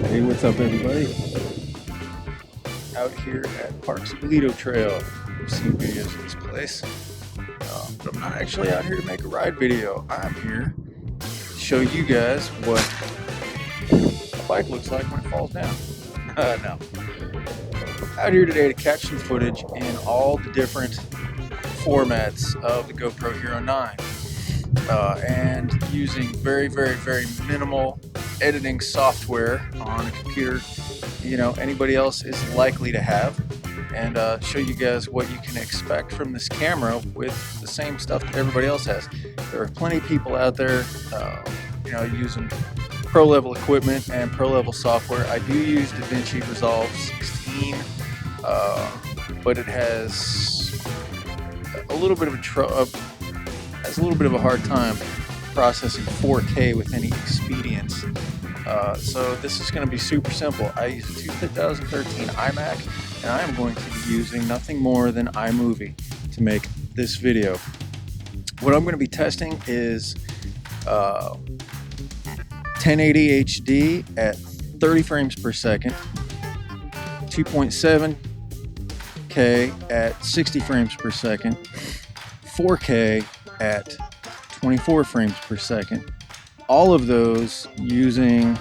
Hey, what's up everybody? Out here at Parks of Lido Trail. You've seen videos of this place. But I'm not actually out here to make a ride video. I'm here to show you guys what a bike looks like when it falls down. No. Out here today to catch some footage in all the different formats of the GoPro Hero 9. And using very minimal editing software on a computer anybody else is likely to have, and show you guys what you can expect from this camera with the same stuff that everybody else has. There are plenty of people out there using pro level equipment and pro level software. I do use Devinci Resolve 16, but it has a little bit of a hard time processing 4K with any expedience. So this is going to be super simple. I use a 2013 iMac, and I am going to be using nothing more than iMovie to make this video. What I'm going to be testing is 1080 HD at 30 frames per second, 2.7K at 60 frames per second, 4K at 24 frames per second. All of those using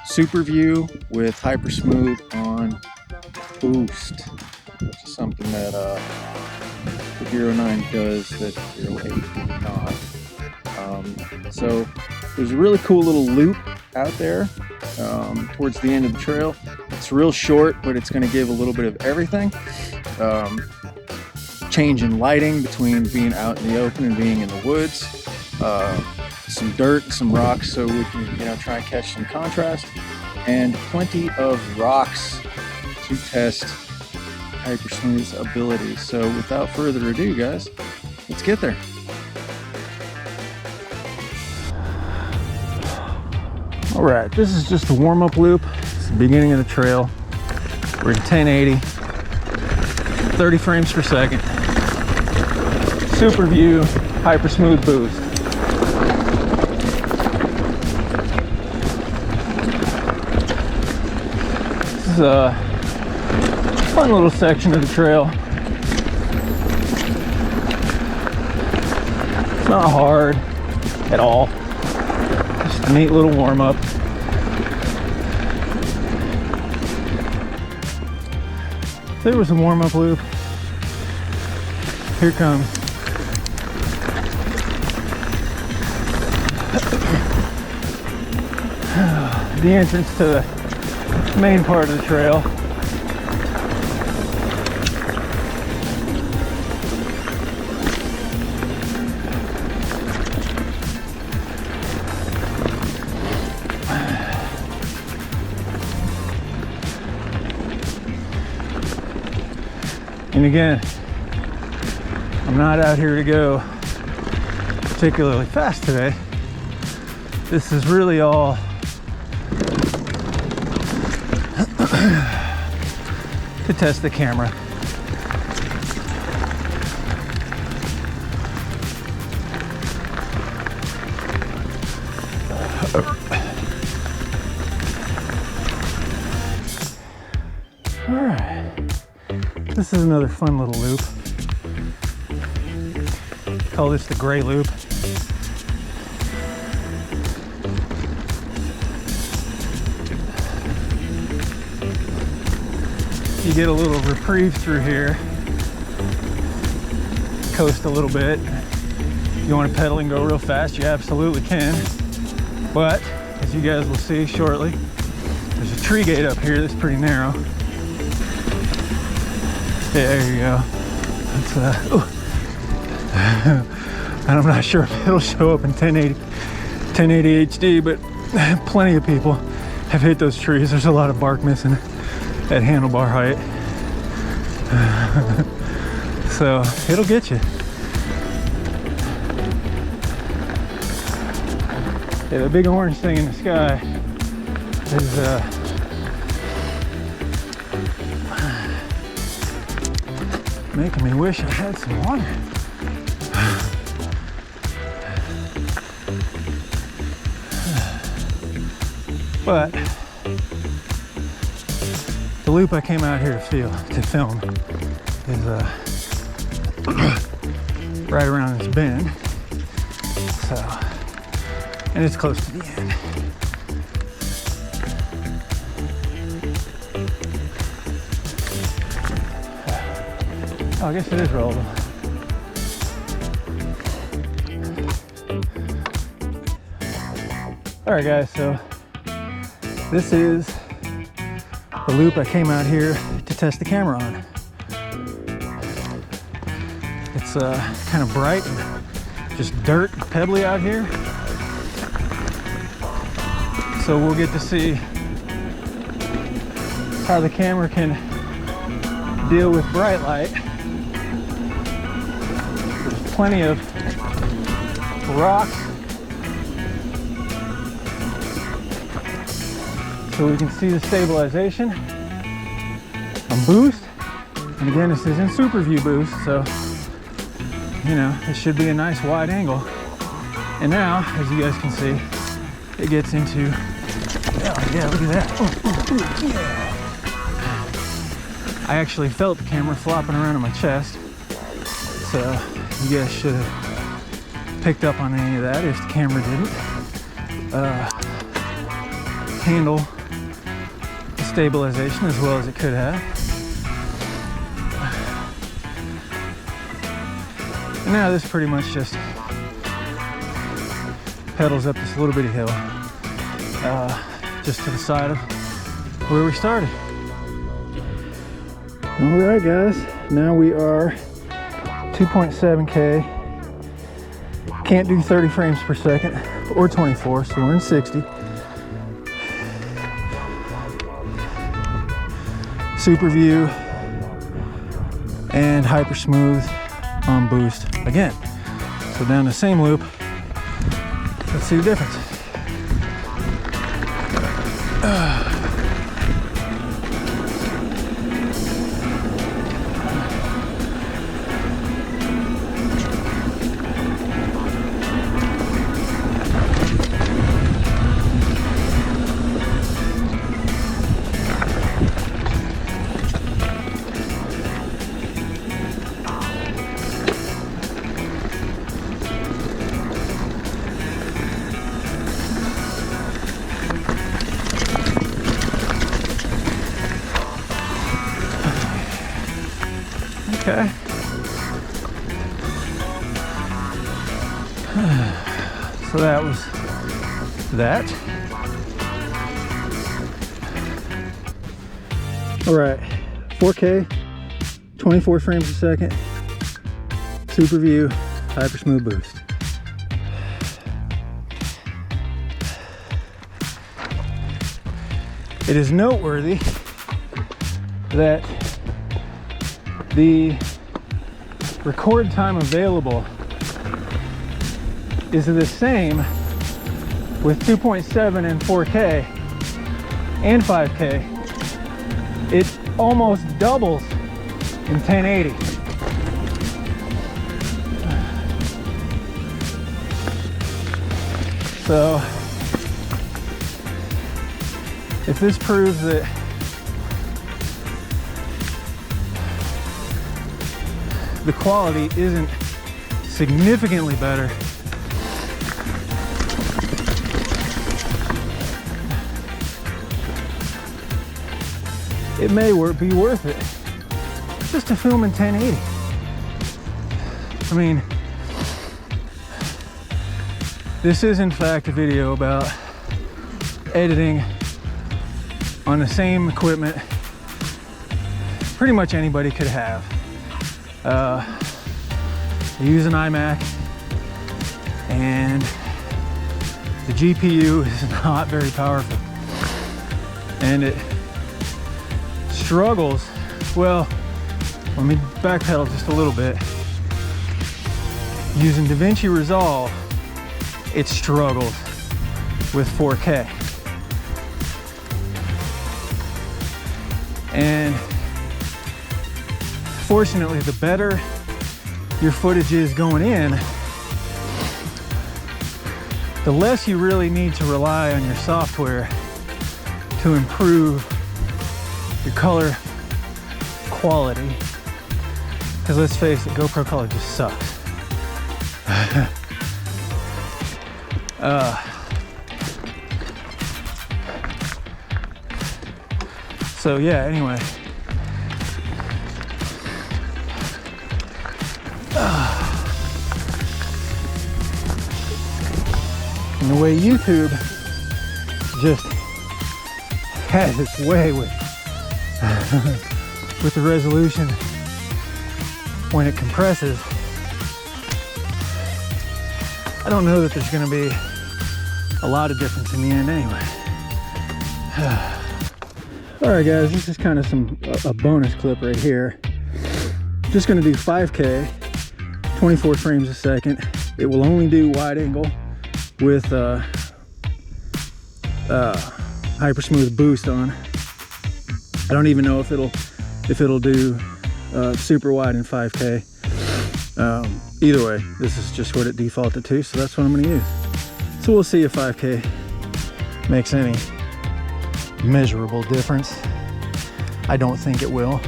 superview with Hypersmooth on Boost, which is something that the Hero 9 does that Hero 8 did not. So there's a really cool little loop out there towards the end of the trail. It's real short, but it's going to give a little bit of everything. Change in lighting between being out in the open and being in the woods. Some dirt, some rocks, so we can try and catch some contrast, and plenty of rocks to test Hypersmooth's abilities. So without further ado, guys, let's get there. All right, this is just a warm-up loop. It's the beginning of the trail. We're in 1080, 30 frames per second, super view, Hypersmooth Boost. This is a fun little section of the trail. It's not hard at all. Just a neat little warm-up. There was a warm-up loop. Here comes. The entrance to the main part of the trail. And again, I'm not out here to go particularly fast today. This is really all to test the camera. All right, this is another fun little loop. Call this the gray loop. You get a little reprieve through here, coast a little bit. If you want to pedal and go real fast, you absolutely can. But as you guys will see shortly, there's a tree gate up here that's pretty narrow. There you go. That's and I'm not sure if it'll show up in 1080 HD, but plenty of people have hit those trees. There's a lot of bark missing at handlebar height. So it'll get you. Yeah, the big orange thing in the sky is making me wish I had some water. But loop I came out here to film is right around this bend. So, and it's close to the end. Oh, I guess it is rollable. All right, guys, so this is the loop I came out here to test the camera on. It's kind of bright and just dirt and pebbly out here. So we'll get to see how the camera can deal with bright light. There's plenty of rocks, so we can see the stabilization on boost. And again, this is in superview boost, so you know, it should be a nice wide angle. And now, as you guys can see, it gets into, oh yeah, look at that. Oh, yeah. I actually felt the camera flopping around on my chest, so you guys should have picked up on any of that if the camera didn't handle the stabilization as well as it could have. And now this pretty much just pedals up this little bitty hill, just to the side of where we started. All right, guys, now we are 2.7K. Can't do 30 frames per second or 24, so we're in 60. Superview and Hypersmooth on boost again. So down the same loop. Let's see the difference. Okay. So that was that. All right, 4K, 24 frames a second, superview, Hypersmooth Boost. It is noteworthy that the record time available is the same with 2.7 and 4K and 5K. It almost doubles in 1080. So if this proves that the quality isn't significantly better, it may be worth it just to film in 1080. I mean, this is in fact a video about editing on the same equipment pretty much anybody could have. You use an iMac and the GPU is not very powerful and it struggles. Well, let me backpedal just a little bit. Using Devinci Resolve, it struggles with 4K. And fortunately, the better your footage is going in, the less you really need to rely on your software to improve your color quality. Because let's face it, GoPro color just sucks. So yeah, anyway. And the way YouTube just has its way with with the resolution when it compresses, I don't know that there's going to be a lot of difference in the end anyway. All right guys, this is kind of a bonus clip right here. Just going to do 5K, 24 frames a second. It will only do wide angle with Hypersmooth Boost on. I don't even know if it'll do super wide in 5K. Either way, this is just what it defaulted to, so that's what I'm going to use. So we'll see if 5K makes any measurable difference. I don't think it will.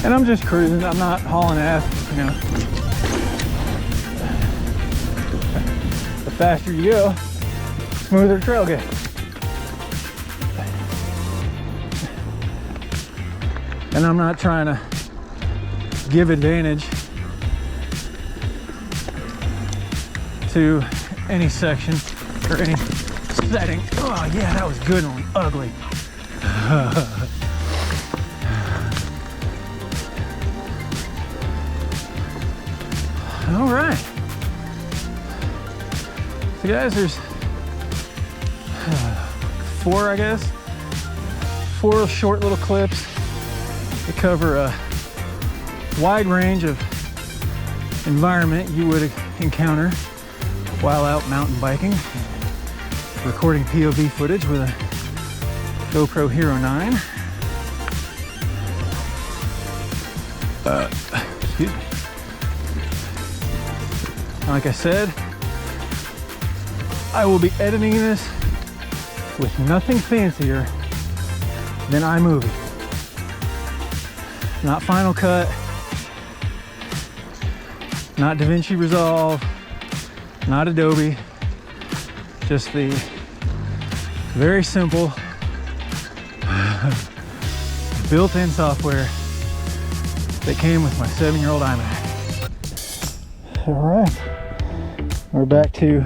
And I'm just cruising, I'm not hauling ass, you know. The faster you go, smoother the trail gets. And I'm not trying to give advantage to any section or any setting. Oh yeah, that was good and ugly. All right, so guys, there's 4, I guess, 4 short little clips that cover a wide range of environment you would encounter while out mountain biking, recording POV footage with a GoPro Hero 9. Excuse me. Like I said, I will be editing this with nothing fancier than iMovie. Not Final Cut, not Devinci Resolve, not Adobe, just the very simple built-in software that came with my 7-year-old iMac. All right. We're back to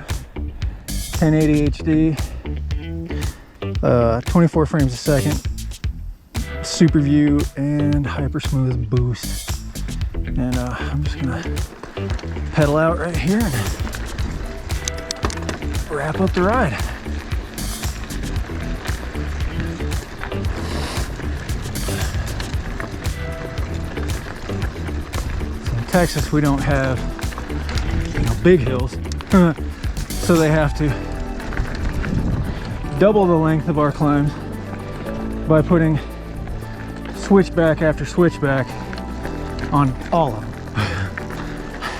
1080 HD, 24 frames a second, superview and Hypersmooth Boost. And I'm just gonna pedal out right here and wrap up the ride. So in Texas, we don't have big hills. So they have to double the length of our climbs by putting switchback after switchback on all of them.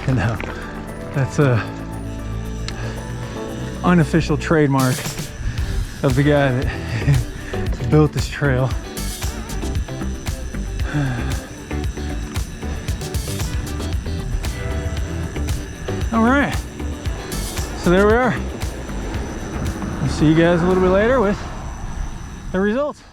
And that's a unofficial trademark of the guy that built this trail. All right, so there we are. I'll see you guys a little bit later with the results.